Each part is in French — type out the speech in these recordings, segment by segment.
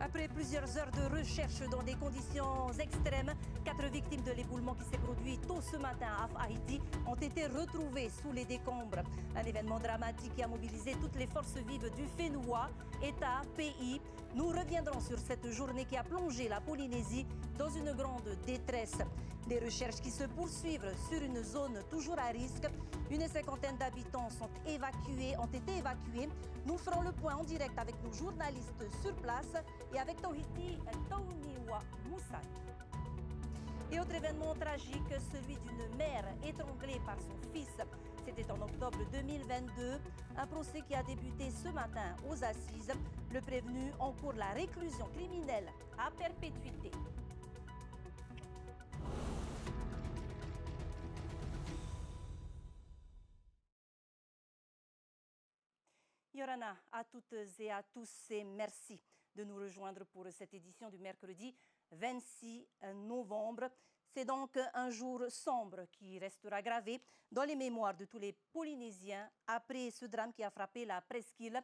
Après plusieurs heures de recherche dans des conditions extrêmes, 4 victimes de l'éboulement qui s'est produit tôt ce matin à Haïti ont été retrouvées sous les décombres. Un événement dramatique qui a mobilisé toutes les forces vives du FENUA, État, pays. Nous reviendrons sur cette journée qui a plongé la Polynésie dans une grande détresse. Des recherches qui se poursuivent sur une zone toujours à risque. Une cinquantaine d'habitants ont été évacués. Nous ferons le point en direct avec nos journalistes sur place et avec Tahiti Tauniwa Moussa. Et autre événement tragique, celui d'une mère étranglée par son fils. C'était en octobre 2022, un procès qui a débuté ce matin aux assises. Le prévenu encourt la réclusion criminelle à perpétuité. Yorana, à toutes et à tous, et merci de nous rejoindre pour cette édition du mercredi 26 novembre. C'est donc un jour sombre qui restera gravé dans les mémoires de tous les Polynésiens après ce drame qui a frappé la presqu'île.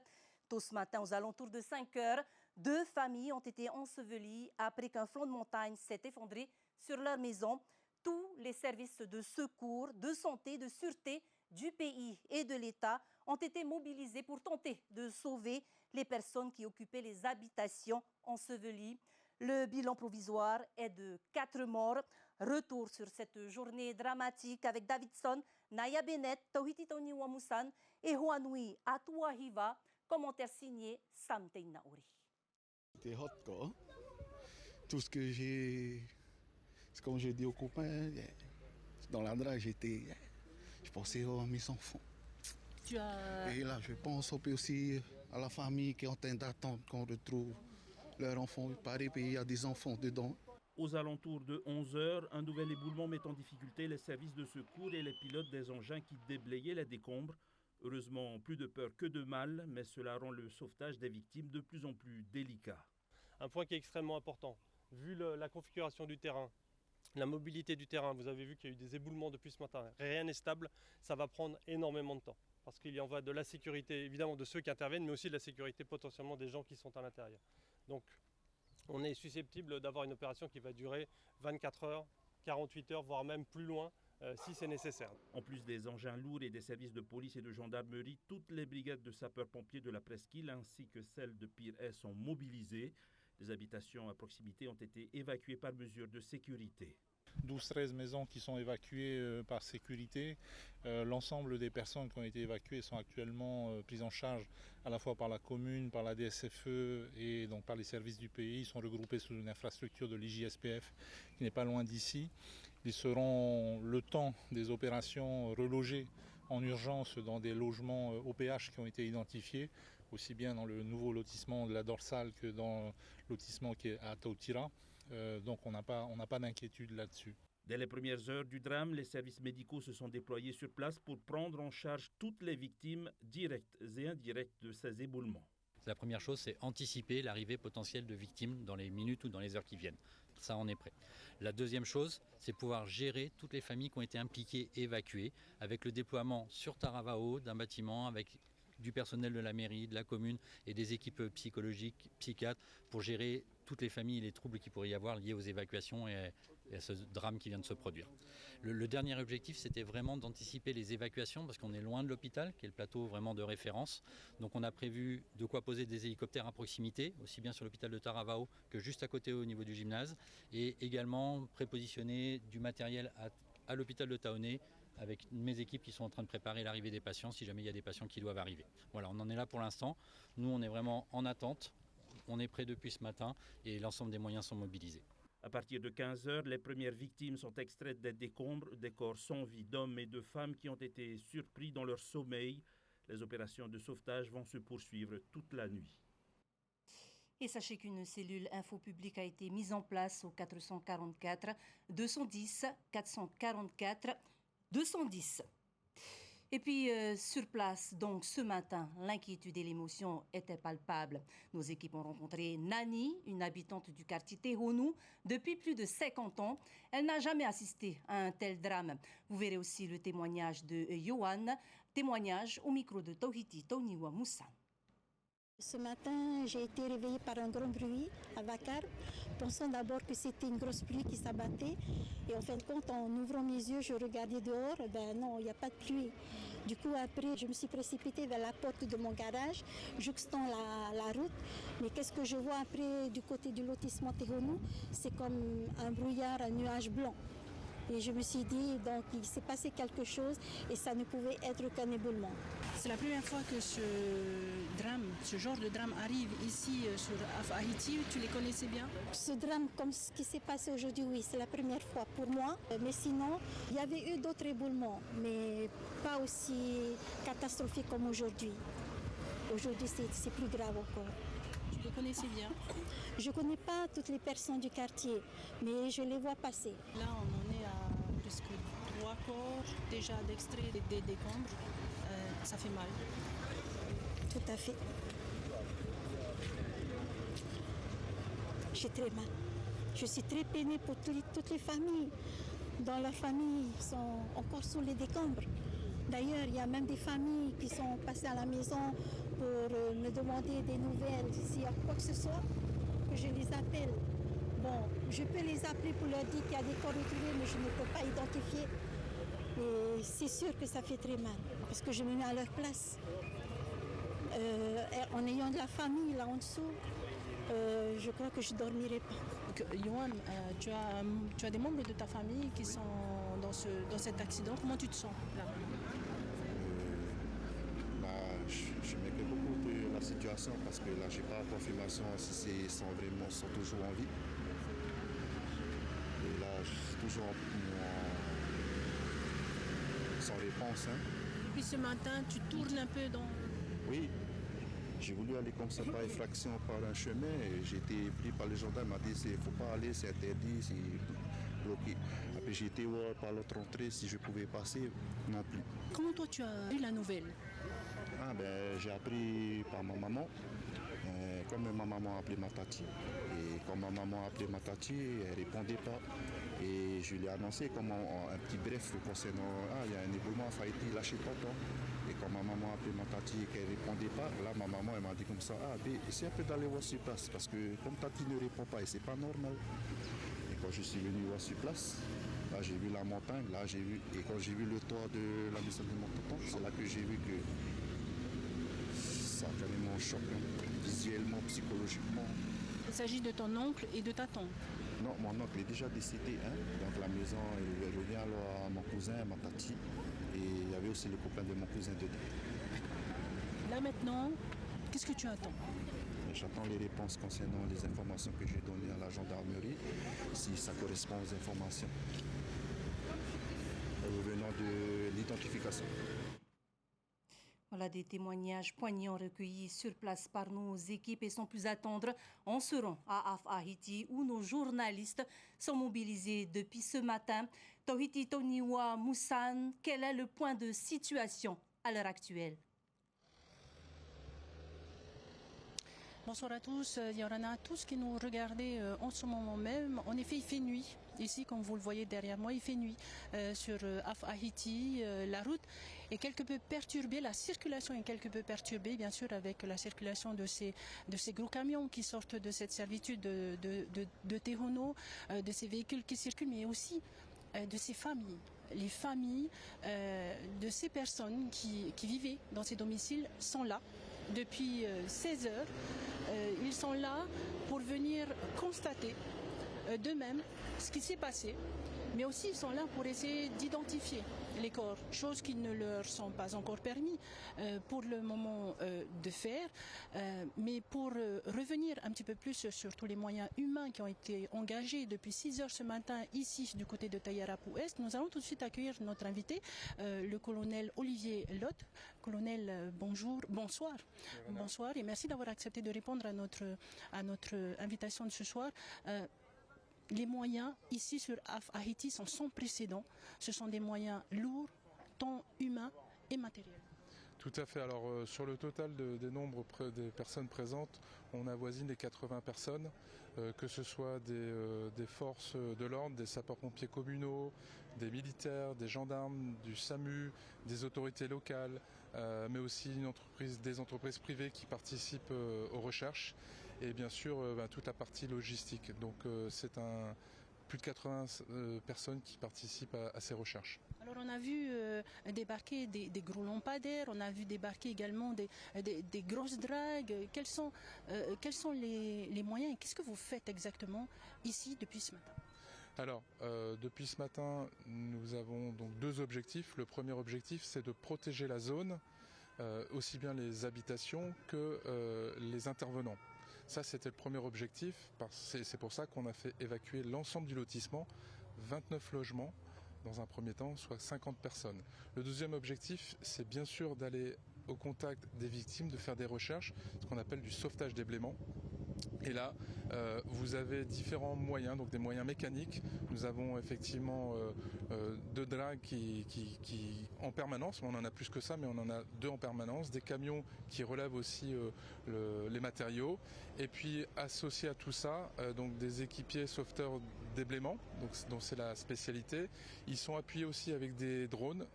Tôt ce matin, aux alentours de 5 heures, 2 familles ont été ensevelies après qu'un flanc de montagne s'est effondré sur leur maison. Tous les services de secours, de santé, de sûreté du pays et de l'État ont été mobilisés pour tenter de sauver les personnes qui occupaient les habitations ensevelies. Le bilan provisoire est de 4 morts. Retour sur cette journée dramatique avec Davidson, Naya Bennett, Tahiti Tauniwa Moussa et Hoanui Atuahiva. Commentaire signé Sam Teinauri. C'était hot quoi. Tout ce que j'ai... C'est comme je dis aux copains, dans la drague, je pensais à mes enfants. Et là, je pense aussi à la famille qui est en train d'attendre qu'on retrouve leurs enfants. Pareil, il y a des enfants dedans. Aux alentours de 11 heures, un nouvel éboulement met en difficulté les services de secours et les pilotes des engins qui déblayaient les décombres. Heureusement, plus de peur que de mal, mais cela rend le sauvetage des victimes de plus en plus délicat. Un point qui est extrêmement important, vu la configuration du terrain, la mobilité du terrain, vous avez vu qu'il y a eu des éboulements depuis ce matin, rien n'est stable, ça va prendre énormément de temps. Parce qu'il y en va de la sécurité, évidemment, de ceux qui interviennent, mais aussi de la sécurité potentiellement des gens qui sont à l'intérieur. Donc, on est susceptible d'avoir une opération qui va durer 24 heures, 48 heures, voire même plus loin, si c'est nécessaire. En plus des engins lourds et des services de police et de gendarmerie, toutes les brigades de sapeurs-pompiers de la presqu'île ainsi que celles de Pire sont mobilisées. Les habitations à proximité ont été évacuées par mesure de sécurité. 12-13 maisons qui sont évacuées par sécurité. L'ensemble des personnes qui ont été évacuées sont actuellement prises en charge à la fois par la commune, par la DSFE et donc par les services du pays. Ils sont regroupés sous une infrastructure de l'IJSPF qui n'est pas loin d'ici. Ils seront, le temps des opérations, relogés en urgence dans des logements OPH qui ont été identifiés, aussi bien dans le nouveau lotissement de la Dorsale que dans le lotissement qui est à Tautira. Donc on n'a pas d'inquiétude là-dessus. Dès les premières heures du drame, les services médicaux se sont déployés sur place pour prendre en charge toutes les victimes directes et indirectes de ces éboulements. La première chose, c'est anticiper l'arrivée potentielle de victimes dans les minutes ou dans les heures qui viennent. Ça, on est prêt. La deuxième chose, c'est pouvoir gérer toutes les familles qui ont été impliquées, évacuées, avec le déploiement sur Taravao d'un bâtiment, avec du personnel de la mairie, de la commune et des équipes psychologiques, psychiatres pour gérer toutes les familles et les troubles qu'il pourrait y avoir liés aux évacuations et à ce drame qui vient de se produire. Le dernier objectif, c'était vraiment d'anticiper les évacuations parce qu'on est loin de l'hôpital, qui est le plateau vraiment de référence. Donc on a prévu de quoi poser des hélicoptères à proximité, aussi bien sur l'hôpital de Taravao que juste à côté au niveau du gymnase, et également prépositionner du matériel à l'hôpital de Taoné, avec mes équipes qui sont en train de préparer l'arrivée des patients si jamais il y a des patients qui doivent arriver. Voilà, on en est là pour l'instant. Nous, on est vraiment en attente. On est prêt depuis ce matin et l'ensemble des moyens sont mobilisés. À partir de 15 heures, les premières victimes sont extraites des décombres, des corps sans vie d'hommes et de femmes qui ont été surpris dans leur sommeil. Les opérations de sauvetage vont se poursuivre toute la nuit. Et sachez qu'une cellule info publique a été mise en place au 444 210 444 210. Et puis, sur place, donc, ce matin, l'inquiétude et l'émotion étaient palpables. Nos équipes ont rencontré Nani, une habitante du quartier Tehonu, depuis plus de 50 ans. Elle n'a jamais assisté à un tel drame. Vous verrez aussi le témoignage de Yohan, témoignage au micro de Tahiti Tauniwa Moussa. Ce matin, j'ai été réveillée par un grand bruit à Vakar, pensant d'abord que c'était une grosse pluie qui s'abattait. Et en fin de compte, en ouvrant mes yeux, je regardais dehors, ben non, il n'y a pas de pluie. Du coup, après, je me suis précipitée vers la porte de mon garage, juxtant la route. Mais qu'est-ce que je vois après du côté du lotissement Tehonou? C'est comme un brouillard, un nuage blanc. Et je me suis dit, donc il s'est passé quelque chose et ça ne pouvait être qu'un éboulement. C'est la première fois que ce genre de drame arrive ici sur Haïti. Tu les connaissais bien? Ce drame, comme ce qui s'est passé aujourd'hui, oui, c'est la première fois pour moi. Mais sinon, il y avait eu d'autres éboulements, mais pas aussi catastrophiques comme aujourd'hui. Aujourd'hui, c'est plus grave encore. Tu les connaissais bien? Je ne connais pas toutes les personnes du quartier, mais je les vois passer. Là, on en est à presque 3 corps déjà d'extrait des décombres. Ça fait mal. Tout à fait. J'ai très mal. Je suis très peinée pour toutes les familles. Dans la famille, ils sont encore sous les décombres. D'ailleurs, il y a même des familles qui sont passées à la maison pour me demander des nouvelles. S'il y a quoi que ce soit, que je les appelle. Bon, je peux les appeler pour leur dire qu'il y a des corps retrouvés, mais je ne peux pas identifier. Et c'est sûr que ça fait très mal, parce que je me mets à leur place. En ayant de la famille là en dessous, je crois que je ne dormirai pas. Yohan, tu as des membres de ta famille qui sont dans cet accident. Comment tu te sens là? Je m'inquiète beaucoup de la situation parce que là, je n'ai pas la confirmation si ils sont toujours en vie. Et là, je suis toujours sans réponse. Depuis ce matin, tu tournes un peu dans... Oui, j'ai voulu aller comme ça par effraction par un chemin et j'ai été pris par les gendarmes. Ils m'ont dit il ne faut pas aller, c'est interdit, c'est bloqué. Après j'ai été voir par l'autre entrée si je pouvais passer, non plus. Comment toi tu as eu la nouvelle? J'ai appris par ma maman. Comme ma maman a appelé ma tati, et quand ma maman a appelé ma tati, elle ne répondait pas. Et je lui ai annoncé comme un petit bref concernant il y a un éboulement à Haïti, lâchez pas toi. Et quand ma maman a appelé ma tati et qu'elle ne répondait pas, là ma maman elle m'a dit comme ça, essaie un peu d'aller voir sur place parce que comme tati ne répond pas et c'est pas normal. Et quand je suis venu voir sur place, là j'ai vu la montagne, et quand j'ai vu le toit de la maison de mon tonton, c'est là que j'ai vu que ça a carrément choqué, visuellement, psychologiquement. Il s'agit de ton oncle et de ta tante? Non, mon oncle est déjà décédé. Donc la maison, il revient alors à mon cousin, à ma tati. Et il y avait aussi le copain de mon cousin dedans. Là maintenant, qu'est-ce que tu attends? J'attends les réponses concernant les informations que j'ai données à la gendarmerie, si ça correspond aux informations venant de l'identification. Voilà des témoignages poignants recueillis sur place par nos équipes et sans plus attendre, on se rend à Haïti où nos journalistes sont mobilisés depuis ce matin. Tohiti Toniwa Moussan, quel est le point de situation à l'heure actuelle? Bonsoir à tous, Yorana, tous qui nous regardez en ce moment même. En effet, il fait nuit. Ici, comme vous le voyez derrière moi, il fait nuit sur Haïti. La route est quelque peu perturbée, la circulation est quelque peu perturbée, bien sûr, avec la circulation de ces gros camions qui sortent de cette servitude de Tehonou, de ces véhicules qui circulent, mais aussi de ces familles. Les familles de ces personnes qui vivaient dans ces domiciles sont là depuis 16 heures. Ils sont là pour venir constater d'eux-mêmes ce qui s'est passé, mais aussi ils sont là pour essayer d'identifier les corps, choses qui ne leur sont pas encore permis pour le moment de faire. Mais pour revenir un petit peu plus sur tous les moyens humains qui ont été engagés depuis 6 heures ce matin ici du côté de Tayarapu-Est, nous allons tout de suite accueillir notre invité, le colonel Olivier Lotte. Colonel, bonsoir. Bonsoir et merci d'avoir accepté de répondre à notre invitation de ce soir. Les moyens ici sur Haïti sont sans précédent. Ce sont des moyens lourds, tant humains et matériels. Tout à fait. Alors sur le total des nombres des personnes présentes, on avoisine les 80 personnes, que ce soit des forces de l'ordre, des sapeurs-pompiers communaux, des militaires, des gendarmes, du SAMU, des autorités locales, mais aussi des entreprises privées qui participent aux recherches et bien sûr toute la partie logistique. Donc c'est plus de 80 personnes qui participent à ces recherches. Alors on a vu débarquer des gros lampadaires, on a vu débarquer également des grosses dragues. Quels sont les moyens et qu'est-ce que vous faites exactement ici depuis ce matin ? Alors, depuis ce matin, nous avons donc 2 objectifs. Le premier objectif, c'est de protéger la zone, aussi bien les habitations que les intervenants. Ça, c'était le premier objectif. C'est pour ça qu'on a fait évacuer l'ensemble du lotissement, 29 logements dans un premier temps, soit 50 personnes. Le deuxième objectif, c'est bien sûr d'aller au contact des victimes, de faire des recherches, ce qu'on appelle du sauvetage des blêments. Et là, vous avez différents moyens, donc des moyens mécaniques. Nous avons effectivement 2 dragues qui en permanence, on en a plus que ça, mais on en a 2 en permanence, des camions qui relèvent aussi les matériaux, et puis associé à tout ça, donc des équipiers sauveteurs déblaiement, donc c'est la spécialité. Ils sont appuyés aussi avec des drones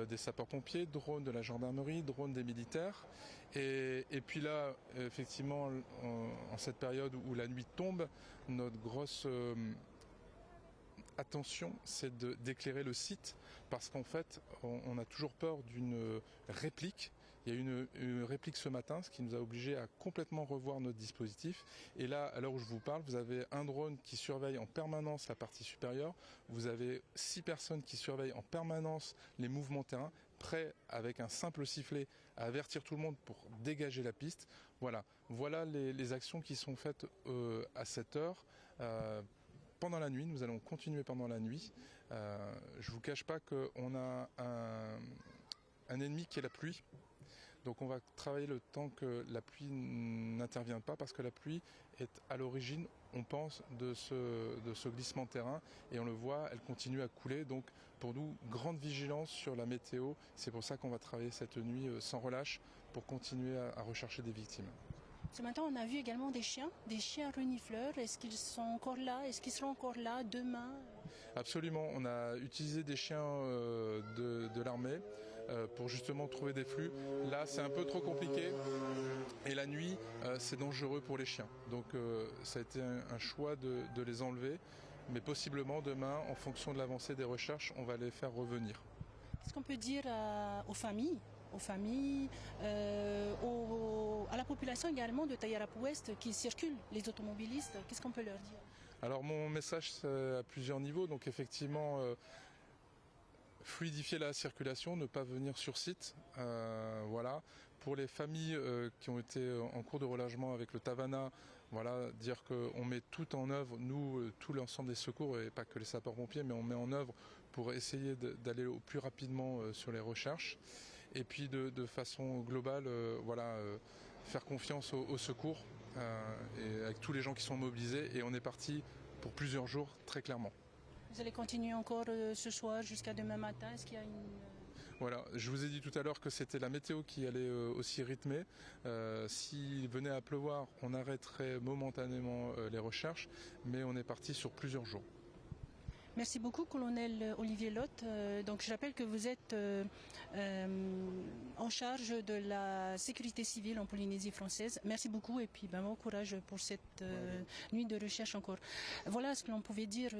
des sapeurs-pompiers, drones de la gendarmerie, drones des militaires. Et puis là, effectivement, en cette période où la nuit tombe, notre grosse attention, c'est d'éclairer le site, parce qu'en fait, on a toujours peur d'une réplique. Il y a eu une réplique ce matin, ce qui nous a obligés à complètement revoir notre dispositif. Et là, à l'heure où je vous parle, vous avez un drone qui surveille en permanence la partie supérieure. Vous avez 6 personnes qui surveillent en permanence les mouvements terrain, prêts avec un simple sifflet à avertir tout le monde pour dégager la piste. Voilà les actions qui sont faites à cette heure. Pendant la nuit, nous allons continuer pendant la nuit. Je ne vous cache pas qu'on a un ennemi qui est la pluie. Donc on va travailler le temps que la pluie n'intervienne pas, parce que la pluie est à l'origine, on pense, de ce glissement de terrain, et on le voit, elle continue à couler. Donc pour nous, grande vigilance sur la météo. C'est pour ça qu'on va travailler cette nuit sans relâche pour continuer à rechercher des victimes. Ce matin, on a vu également des chiens renifleurs. Est-ce qu'ils sont encore là? Est-ce qu'ils seront encore là demain? Absolument, on a utilisé des chiens de l'armée pour justement trouver des flux. Là, c'est un peu trop compliqué, et la nuit, c'est dangereux pour les chiens. Donc ça a été un choix de les enlever, mais possiblement demain, en fonction de l'avancée des recherches, on va les faire revenir. Qu'est-ce qu'on peut dire aux familles, à la population également de Tayarapu-Ouest qui circule, les automobilistes? Qu'est-ce qu'on peut leur dire? Alors mon message, c'est à plusieurs niveaux. Donc effectivement, fluidifier la circulation, ne pas venir sur site. Voilà. Pour les familles qui ont été en cours de relogement avec le Tavana, voilà, dire qu'on met tout en œuvre, nous, tout l'ensemble des secours, et pas que les sapeurs-pompiers, mais on met en œuvre pour essayer d'aller au plus rapidement sur les recherches. Et puis de façon globale, faire confiance au secours, et avec tous les gens qui sont mobilisés, et on est parti pour plusieurs jours, très clairement. Vous allez continuer encore ce soir jusqu'à demain matin? Est-ce qu'il y a une... Voilà, je vous ai dit tout à l'heure que c'était la météo qui allait aussi rythmer. S'il venait à pleuvoir, on arrêterait momentanément les recherches, mais on est parti sur plusieurs jours. Merci beaucoup, colonel Olivier Lotte. Donc, je rappelle que vous êtes en charge de la sécurité civile en Polynésie française. Merci beaucoup, et puis bon courage pour cette nuit de recherche encore. Voilà ce que l'on pouvait dire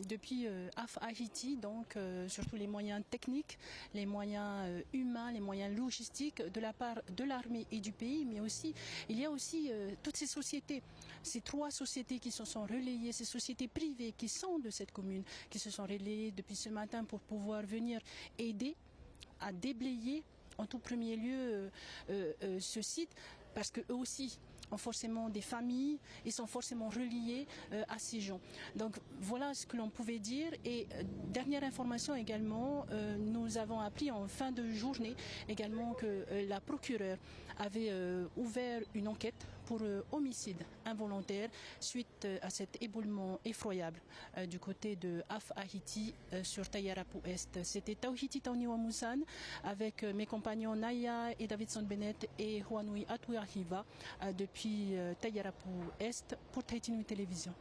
depuis Af-Haïti, donc surtout les moyens techniques, les moyens humains, les moyens logistiques de la part de l'armée et du pays, mais aussi il y a aussi toutes ces sociétés, ces 3 sociétés qui se sont relayées, ces sociétés privées qui sont de cette commune, qui se sont relayés depuis ce matin pour pouvoir venir aider à déblayer en tout premier lieu ce site, parce qu'eux aussi ont forcément des familles et sont forcément reliés à ces gens. Donc voilà ce que l'on pouvait dire. Et dernière information également, nous avons appris en fin de journée également que la procureure avait ouvert une enquête pour homicide involontaire suite à cet éboulement effroyable du côté de Af-Haïti sur Tayarapu-Est. C'était Tauhiti Tauniwamusan avec mes compagnons Naya et Davidson Bennett et Juanui Atuahiva depuis Tayarapu-Est pour Tahiti Nui Télévision.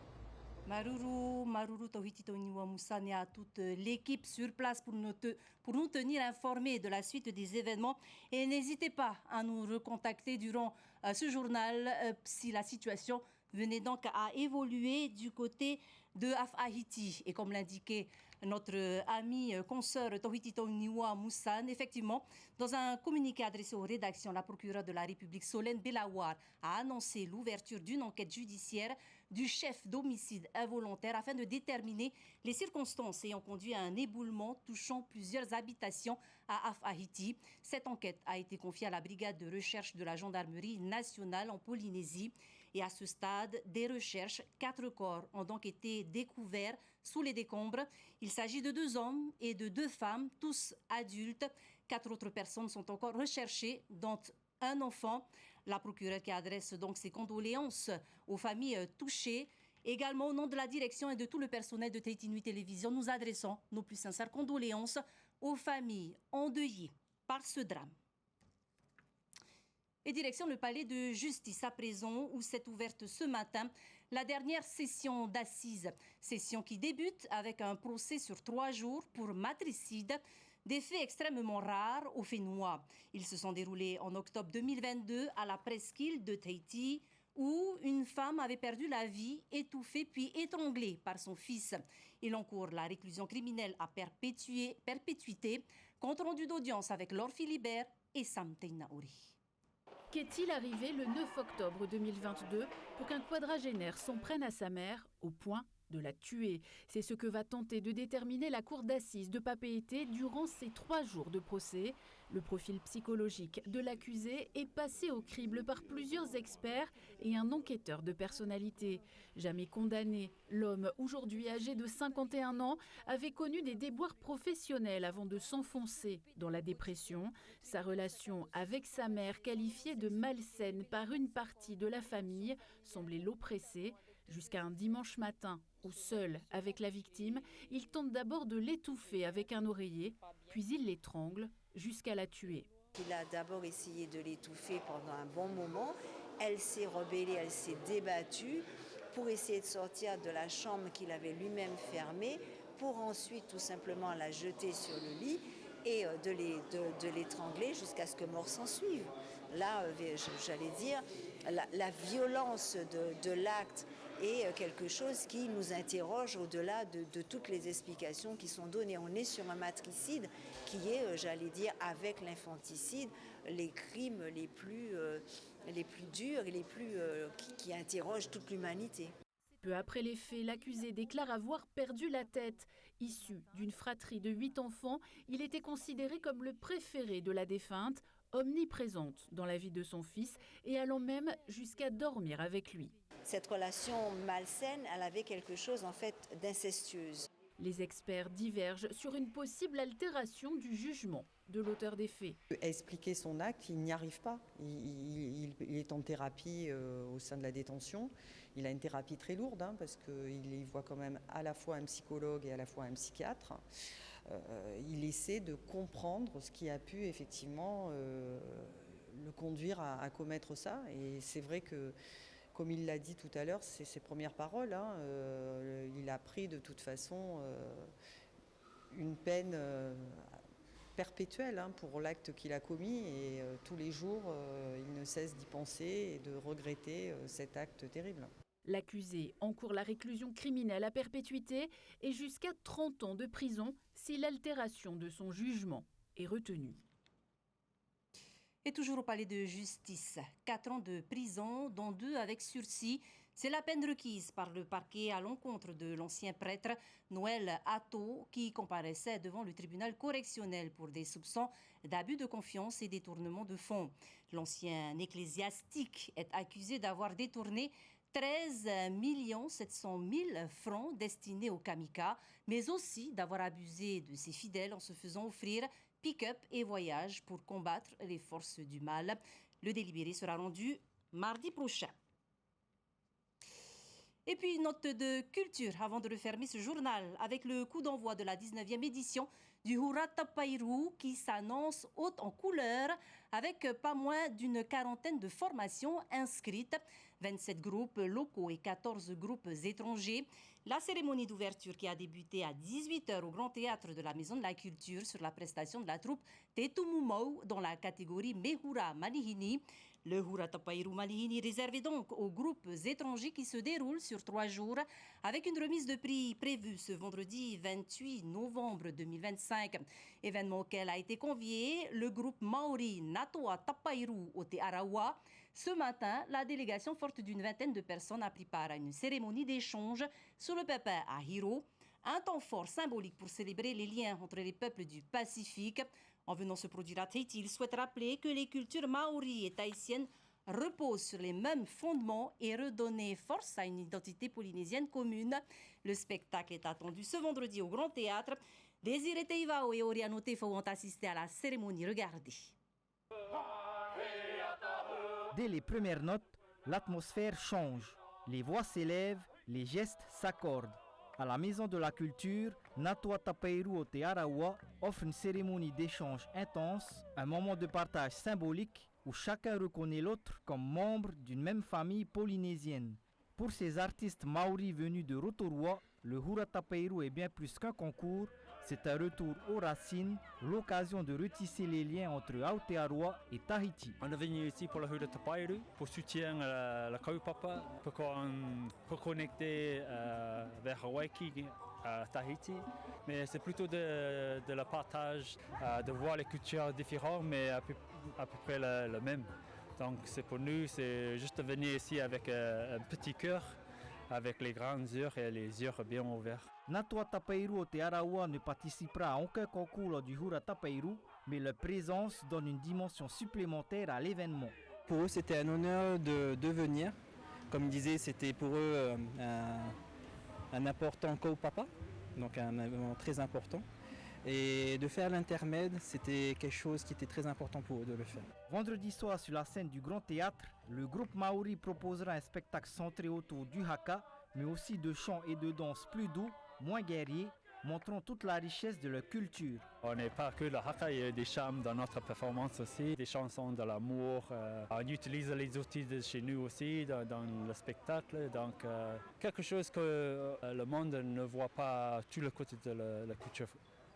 Maruru Tohiti Toniwa Moussane et à toute l'équipe sur place pour nous tenir informés de la suite des événements. Et n'hésitez pas à nous recontacter durant ce journal si la situation venait donc à évoluer du côté de Af-Haïti. Et comme l'indiquait notre ami consoeur Tohiti Toniwa Moussane, effectivement, dans un communiqué adressé aux rédactions, la procureure de la République Solène Belawar a annoncé l'ouverture d'une enquête judiciaire du chef d'homicide involontaire afin de déterminer les circonstances ayant conduit à un éboulement touchant plusieurs habitations à Af-Haïti. Cette enquête a été confiée à la brigade de recherche de la gendarmerie nationale en Polynésie. Et à ce stade des recherches, 4 corps ont donc été découverts sous les décombres. Il s'agit de 2 hommes et de 2 femmes, tous adultes. 4 autres personnes sont encore recherchées, dont un enfant. La procureure qui adresse donc ses condoléances aux familles touchées. Également, au nom de la direction et de tout le personnel de Tahiti Nuit Télévision, nous adressons nos plus sincères condoléances aux familles endeuillées par ce drame. Et direction le palais de justice à présent, où s'est ouverte ce matin la dernière session d'assises. Session qui débute avec un procès sur 3 jours pour matricide, des faits extrêmement rares au Fénois. Ils se sont déroulés en octobre 2022 à la presqu'île de Tahiti, où une femme avait perdu la vie, étouffée puis étranglée par son fils. Il encourt la réclusion criminelle à perpétuité. Compte rendu d'audience avec Laure Philibert et Sam Teinaouri. Qu'est-il arrivé le 9 octobre 2022 pour qu'un quadragénaire s'en prenne à sa mère au point de la tuer? C'est ce que va tenter de déterminer la cour d'assises de Papeete durant ces 3 jours de procès. Le profil psychologique de l'accusé est passé au crible par plusieurs experts et un enquêteur de personnalité. Jamais condamné, l'homme, aujourd'hui âgé de 51 ans, avait connu des déboires professionnels avant de s'enfoncer dans la dépression. Sa relation avec sa mère, qualifiée de malsaine par une partie de la famille, semblait l'oppresser. Jusqu'à un dimanche matin, où seul avec la victime, il tente d'abord de l'étouffer avec un oreiller, puis il l'étrangle jusqu'à la tuer. Il a d'abord essayé de l'étouffer pendant un bon moment. Elle s'est rebellée, elle s'est débattue pour essayer de sortir de la chambre qu'il avait lui-même fermée, pour ensuite tout simplement la jeter sur le lit et de l'étrangler jusqu'à ce que mort s'en suive. Là, j'allais dire, la violence de l'acte est quelque chose qui nous interroge au-delà de toutes les explications qui sont données. On est sur un matricide qui est, j'allais dire, avec l'infanticide, les crimes les plus durs et qui interrogent toute l'humanité. Peu après les faits, l'accusé déclare avoir perdu la tête. Issu d'une fratrie de 8 enfants, il était considéré comme le préféré de la défunte, omniprésente dans la vie de son fils et allant même jusqu'à dormir avec lui. Cette relation malsaine, elle avait quelque chose en fait d'incestueuse. Les experts divergent sur une possible altération du jugement de l'auteur des faits. Expliquer son acte, il n'y arrive pas. Il est en thérapie au sein de la détention. Il a une thérapie très lourde parce qu'il y voit quand même à la fois un psychologue et à la fois un psychiatre. Il essaie de comprendre ce qui a pu effectivement le conduire à commettre ça. Et c'est vrai que, comme il l'a dit tout à l'heure, c'est ses premières paroles. Il a pris de toute façon une peine perpétuelle pour l'acte qu'il a commis. Et tous les jours, il ne cesse d'y penser et de regretter cet acte terrible. L'accusé encourt la réclusion criminelle à perpétuité et jusqu'à 30 ans de prison si l'altération de son jugement est retenue. Et toujours au palais de justice, 4 ans de prison, dont 2 avec sursis. C'est la peine requise par le parquet à l'encontre de l'ancien prêtre Noël Atto, qui comparaissait devant le tribunal correctionnel pour des soupçons d'abus de confiance et détournement de fonds. L'ancien ecclésiastique est accusé d'avoir détourné 13 700 000 francs destinés au Kamika, mais aussi d'avoir abusé de ses fidèles en se faisant offrir pick-up et voyage pour combattre les forces du mal. Le délibéré sera rendu mardi prochain. Et puis, note de culture avant de refermer ce journal avec le coup d'envoi de la 19e édition du Hura Tapairou qui s'annonce haute en couleur avec pas moins d'une quarantaine de formations inscrites, 27 groupes locaux et 14 groupes étrangers. La cérémonie d'ouverture qui a débuté à 18h au Grand Théâtre de la Maison de la Culture sur la prestation de la troupe Tetumumau dans la catégorie Mehura Malihini. Le Hura Tapairou Malihini réservé donc aux groupes étrangers qui se déroule sur 3 jours avec une remise de prix prévue ce vendredi 28 novembre 2025. Événement auquel a été convié le groupe maori Natoa Tapairou au Te Arawa. Ce matin, la délégation forte d'une vingtaine de personnes a pris part à une cérémonie d'échange sur le pépin à Hiro. Un temps fort symbolique pour célébrer les liens entre les peuples du Pacifique. En venant se produire à Tahiti, il souhaite rappeler que les cultures maoris et tahitiennes reposent sur les mêmes fondements et redonner force à une identité polynésienne commune. Le spectacle est attendu ce vendredi au Grand Théâtre. Désiré Teivao et Oriano Tefo ont assisté à la cérémonie. Regardez. Dès les premières notes, l'atmosphère change. Les voix s'élèvent, les gestes s'accordent. À la Maison de la Culture, Natoa Tapairou au Te Arawa offre une cérémonie d'échange intense, un moment de partage symbolique où chacun reconnaît l'autre comme membre d'une même famille polynésienne. Pour ces artistes maoris venus de Rotorua, le Hura Tapairou est bien plus qu'un concours, c'est un retour aux racines, l'occasion de retisser les liens entre Aotearoa et Tahiti. On est venu ici pour le Hura Tapairou, pour soutien à la kaupapa, pour qu'on reconnecter vers Hawaii, à Tahiti. Mais c'est plutôt de la partage, de voir les cultures différentes, mais à peu près le même. Donc c'est pour nous, c'est juste de venir ici avec un petit cœur, avec les grands yeux et les yeux bien ouverts. Natoa Tapairou au Te Arawa ne participera à aucun concours lors du Hura Tapairou, mais leur présence donne une dimension supplémentaire à l'événement. Pour eux, c'était un honneur de venir. Comme disait, c'était pour eux un important kaupapa, donc un événement très important. Et de faire l'intermède, c'était quelque chose qui était très important pour eux de le faire. Vendredi soir, sur la scène du Grand Théâtre, le groupe maori proposera un spectacle centré autour du haka, mais aussi de chants et de danses plus doux, moins guerriers, montrant toute la richesse de leur culture. On n'est pas que le haka, il y a des chants dans notre performance aussi, des chansons de l'amour. On utilise les outils de chez nous aussi dans le spectacle. Donc quelque chose que le monde ne voit pas tout le côté de la culture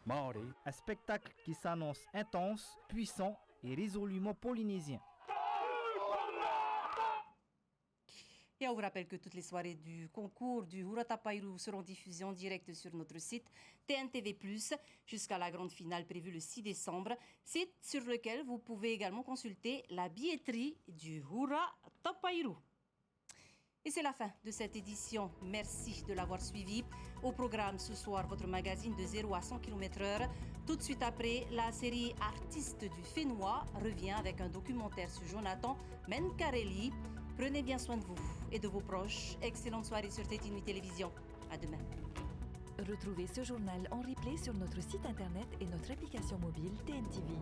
maori. Un spectacle qui s'annonce intense, puissant et résolument polynésien. Et on vous rappelle que toutes les soirées du concours du Hura Tapairou seront diffusées en direct sur notre site TNTV+, jusqu'à la grande finale prévue le 6 décembre, site sur lequel vous pouvez également consulter la billetterie du Hura Tapairou. Et c'est la fin de cette édition. Merci de l'avoir suivi. Au programme ce soir, votre magazine de 0 à 100 km/h. Tout de suite après, la série Artistes du Fénois revient avec un documentaire sur Jonathan Menkarelli. Prenez bien soin de vous et de vos proches. Excellente soirée sur TNT Télévision. À demain. Retrouvez ce journal en replay sur notre site internet et notre application mobile TNTV.